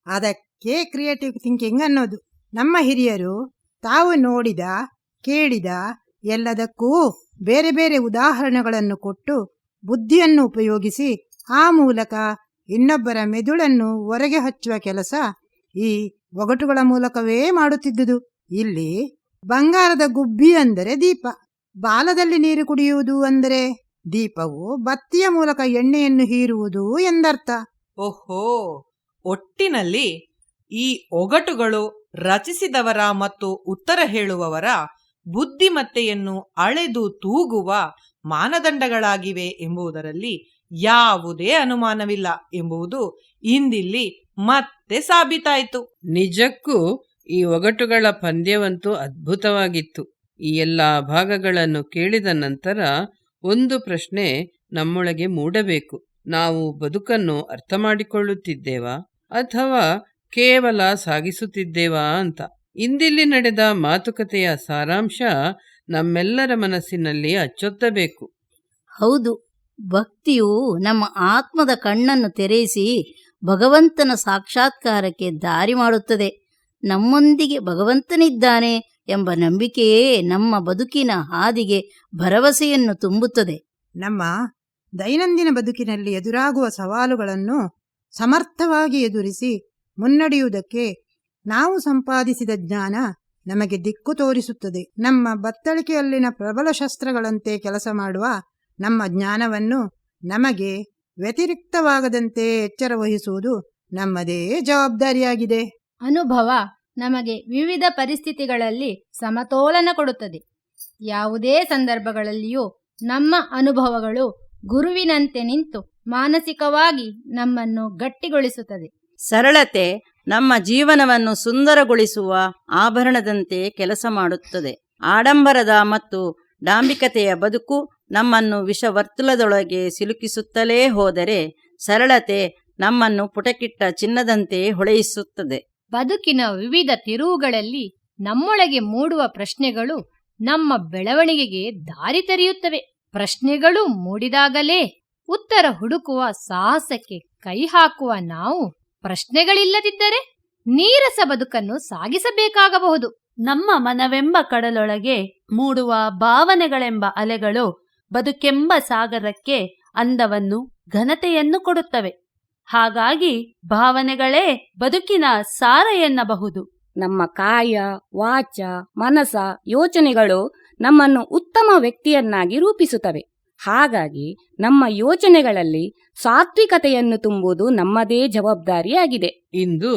ಅದಕ್ಕೆ ಕ್ರಿಯೇಟಿವ್ ಥಿಂಕಿಂಗ್ ಅನ್ನೋದು. ನಮ್ಮ ಹಿರಿಯರು ತಾವು ನೋಡಿದ ಕೇಳಿದ ಎಲ್ಲದಕ್ಕೂ ಬೇರೆ ಬೇರೆ ಉದಾಹರಣೆಗಳನ್ನು ಕೊಟ್ಟು ಬುದ್ಧಿಯನ್ನು ಉಪಯೋಗಿಸಿ ಆ ಮೂಲಕ ಇನ್ನೊಬ್ಬರ ಮೆದುಳನ್ನು ಹೊರಗೆ ಹಚ್ಚುವ ಕೆಲಸ ಈ ಒಗಟುಗಳ ಮೂಲಕವೇ ಮಾಡುತ್ತಿದ್ದುದು. ಇಲ್ಲಿ ಬಂಗಾರದ ಗುಬ್ಬಿ ಅಂದರೆ ದೀಪ, ಬಾಲದಲ್ಲಿ ನೀರು ಕುಡಿಯುವುದು ಅಂದರೆ ದೀಪವು ಬತ್ತಿಯ ಮೂಲಕ ಎಣ್ಣೆಯನ್ನು ಹೀರುವುದು ಎಂದರ್ಥ. ಓಹೋ, ಒಟ್ಟಿನಲ್ಲಿ ಈ ಒಗಟುಗಳು ರಚಿಸಿದವರ ಮತ್ತು ಉತ್ತರ ಹೇಳುವವರ ಬುದ್ಧಿಮತ್ತೆಯನ್ನು ಅಳೆದು ತೂಗುವ ಮಾನದಂಡಗಳಾಗಿವೆ ಎಂಬುದರಲ್ಲಿ ಯಾವುದೇ ಅನುಮಾನವಿಲ್ಲ ಎಂಬುದು ಇಂದಿಲ್ಲಿ ಮತ್ತೆ ಸಾಬೀತಾಯಿತು. ನಿಜಕ್ಕೂ ಈ ಒಗಟುಗಳ ಪಂದ್ಯವಂತೂ ಅದ್ಭುತವಾಗಿತ್ತು. ಈ ಎಲ್ಲ ಭಾಗಗಳನ್ನು ಕೇಳಿದ ನಂತರ ಒಂದು ಪ್ರಶ್ನೆ ನಮ್ಮೊಳಗೆ ಮೂಡಬೇಕು. ನಾವು ಬದುಕನ್ನು ಅರ್ಥ ಮಾಡಿಕೊಳ್ಳುತ್ತಿದ್ದೇವಾ ಅಥವಾ ಕೇವಲ ಸಾಗಿಸುತ್ತಿದ್ದೇವಾ ಅಂತ. ಇಂದಿಲ್ಲಿ ನಡೆದ ಮಾತುಕತೆಯ ಸಾರಾಂಶ ನಮ್ಮೆಲ್ಲರ ಮನಸ್ಸಿನಲ್ಲಿ ಅಚ್ಚೊತ್ತಬೇಕು. ಹೌದು, ಭಕ್ತಿಯು ನಮ್ಮ ಆತ್ಮದ ಕಣ್ಣನ್ನು ತೆರೆಸಿ ಭಗವಂತನ ಸಾಕ್ಷಾತ್ಕಾರಕ್ಕೆ ದಾರಿ ಮಾಡುತ್ತದೆ. ನಮ್ಮೊಂದಿಗೆ ಭಗವಂತನಿದ್ದಾನೆ ಎಂಬ ನಂಬಿಕೆಯೇ ನಮ್ಮ ಬದುಕಿನ ಹಾದಿಗೆ ಭರವಸೆಯನ್ನು ತುಂಬುತ್ತದೆ. ನಮ್ಮ ದೈನಂದಿನ ಬದುಕಿನಲ್ಲಿ ಎದುರಾಗುವ ಸವಾಲುಗಳನ್ನು ಸಮರ್ಥವಾಗಿ ಎದುರಿಸಿ ಮುನ್ನಡೆಯುವುದಕ್ಕೆ ನಾವು ಸಂಪಾದಿಸಿದ ಜ್ಞಾನ ನಮಗೆ ದಿಕ್ಕು ತೋರಿಸುತ್ತದೆ. ನಮ್ಮ ಬತ್ತಳಿಕೆಯಲ್ಲಿನ ಪ್ರಬಲ ಶಸ್ತ್ರಗಳಂತೆ ಕೆಲಸ ಮಾಡುವ ನಮ್ಮ ಜ್ಞಾನವನ್ನು ನಮಗೆ ವ್ಯತಿರಿಕ್ತವಾಗದಂತೆ ಎಚ್ಚರ ವಹಿಸುವುದು ನಮ್ಮದೇ ಜವಾಬ್ದಾರಿಯಾಗಿದೆ. ಅನುಭವ ನಮಗೆ ವಿವಿಧ ಪರಿಸ್ಥಿತಿಗಳಲ್ಲಿ ಸಮತೋಲನ ಕೊಡುತ್ತದೆ. ಯಾವುದೇ ಸಂದರ್ಭಗಳಲ್ಲಿಯೂ ನಮ್ಮ ಅನುಭವಗಳು ಗುರುವಿನಂತೆ ನಿಂತು ಮಾನಸಿಕವಾಗಿ ನಮ್ಮನ್ನು ಗಟ್ಟಿಗೊಳಿಸುತ್ತದೆ. ಸರಳತೆ ನಮ್ಮ ಜೀವನವನ್ನು ಸುಂದರಗೊಳಿಸುವ ಆಭರಣದಂತೆ ಕೆಲಸ ಮಾಡುತ್ತದೆ. ಆಡಂಬರದ ಮತ್ತು ಡಾಂಬಿಕತೆಯ ಬದುಕು ನಮ್ಮನ್ನು ವಿಷವರ್ತುಲದೊಳಗೆ ಸಿಲುಕಿಸುತ್ತಲೇ ಹೋದರೆ, ಸರಳತೆ ನಮ್ಮನ್ನು ಪುಟಕಿಟ್ಟ ಚಿನ್ನದಂತೆ ಹೊಳೆಯಿಸುತ್ತದೆ. ಬದುಕಿನ ವಿವಿಧ ತಿರುವುಗಳಲ್ಲಿ ನಮ್ಮೊಳಗೆ ಮೂಡುವ ಪ್ರಶ್ನೆಗಳು ನಮ್ಮ ಬೆಳವಣಿಗೆಗೆ ದಾರಿ ತೆರೆಯುತ್ತವೆ. ಪ್ರಶ್ನೆಗಳು ಮೂಡಿದಾಗಲೇ ಉತ್ತರ ಹುಡುಕುವ ಸಾಹಸಕ್ಕೆ ಕೈ ಹಾಕುವ ನಾವು ಪ್ರಶ್ನೆಗಳಿಲ್ಲದಿದ್ದರೆ ನೀರಸ ಬದುಕನ್ನು ಸಾಗಿಸಬೇಕಾಗಬಹುದು. ನಮ್ಮ ಮನವೆಂಬ ಕಡಲೊಳಗೆ ಮೂಡುವ ಭಾವನೆಗಳೆಂಬ ಅಲೆಗಳು ಬದುಕೆಂಬ ಸಾಗರಕ್ಕೆ ಅಂದವನ್ನು ಘನತೆಯನ್ನು ಕೊಡುತ್ತವೆ. ಹಾಗಾಗಿ ಭಾವನೆಗಳೇ ಬದುಕಿನ ಸಾರ ಎನ್ನಬಹುದು. ನಮ್ಮ ಕಾಯ, ವಾಚ, ಮನಸ, ಯೋಚನೆಗಳು ನಮ್ಮನ್ನು ಉತ್ತಮ ವ್ಯಕ್ತಿಯನ್ನಾಗಿ ರೂಪಿಸುತ್ತವೆ. ಹಾಗಾಗಿ ನಮ್ಮ ಯೋಚನೆಗಳಲ್ಲಿ ಸಾತ್ವಿಕತೆಯನ್ನು ತುಂಬುವುದು ನಮ್ಮದೇ ಜವಾಬ್ದಾರಿಯಾಗಿದೆ. ಇಂದು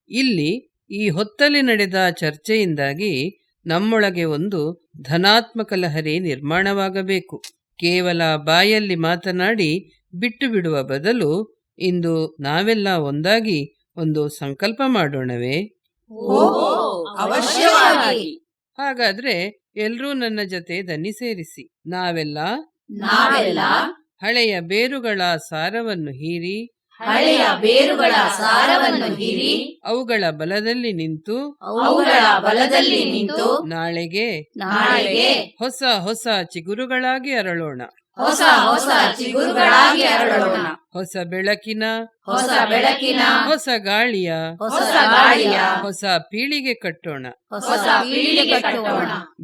ಇಲ್ಲಿ ಈ ಹೊತ್ತಲ್ಲಿ ನಡೆದ ಚರ್ಚೆಯಿಂದಾಗಿ ನಮ್ಮೊಳಗೆ ಒಂದು ಧನಾತ್ಮಕ ಲಹರಿ ನಿರ್ಮಾಣವಾಗಬೇಕು. ಕೇವಲ ಬಾಯಲ್ಲಿ ಮಾತನಾಡಿ ಬಿಟ್ಟು ಬಿಡುವ ಬದಲು ಇಂದು ನಾವೆಲ್ಲ ಒಂದಾಗಿ ಒಂದು ಸಂಕಲ್ಪ ಮಾಡೋಣವೇ? ಅವಶ್ಯವಾಗಿ. ಹಾಗಾದ್ರೆ ಎಲ್ರೂ ನನ್ನ ಜೊತೆ ದನಿ ಸೇರಿಸಿ. ನಾವೆಲ್ಲ ಹಳೆಯ ಬೇರುಗಳ ಸಾರವನ್ನು ಹೀರಿ ಅವುಗಳ ಬಲದಲ್ಲಿ ನಿಂತು ನಾಳೆಗೆ ಹೊಸ ಹೊಸ ಚಿಗುರುಗಳಾಗಿ ಅರಳೋಣ. ಹೊಸ ಬೆಳಕಿನ ಹೊಸ ಗಾಳಿಯ ಹೊಸ ಪೀಳಿಗೆ ಕಟ್ಟೋಣ.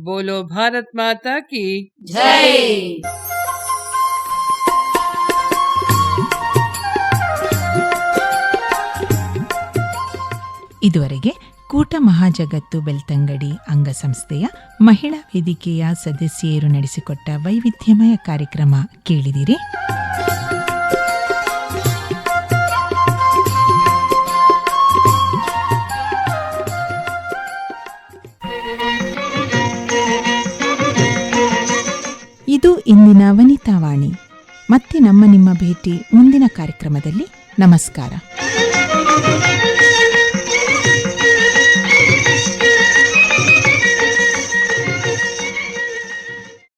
ಬೋಲೋ ಭಾರತ್ ಮಾತಾ ಕಿ ಜೈ. ಇದುವರೆಗೆ ಕೂಟ ಮಹಾಜಗತ್ತು ಬೆಳ್ತಂಗಡಿ ಅಂಗಸಂಸ್ಥೆಯ ಮಹಿಳಾ ವೇದಿಕೆಯ ಸದಸ್ಯೆಯರು ನಡೆಸಿಕೊಟ್ಟ ವೈವಿಧ್ಯಮಯ ಕಾರ್ಯಕ್ರಮ ಕೇಳಿದಿರಿ. ಇದು ಇಂದಿನ ವನಿತಾವಾಣಿ. ಮತ್ತೆ ನಿಮ್ಮ ಭೇಟಿ ಮುಂದಿನ ಕಾರ್ಯಕ್ರಮದಲ್ಲಿ. ನಮಸ್ಕಾರ.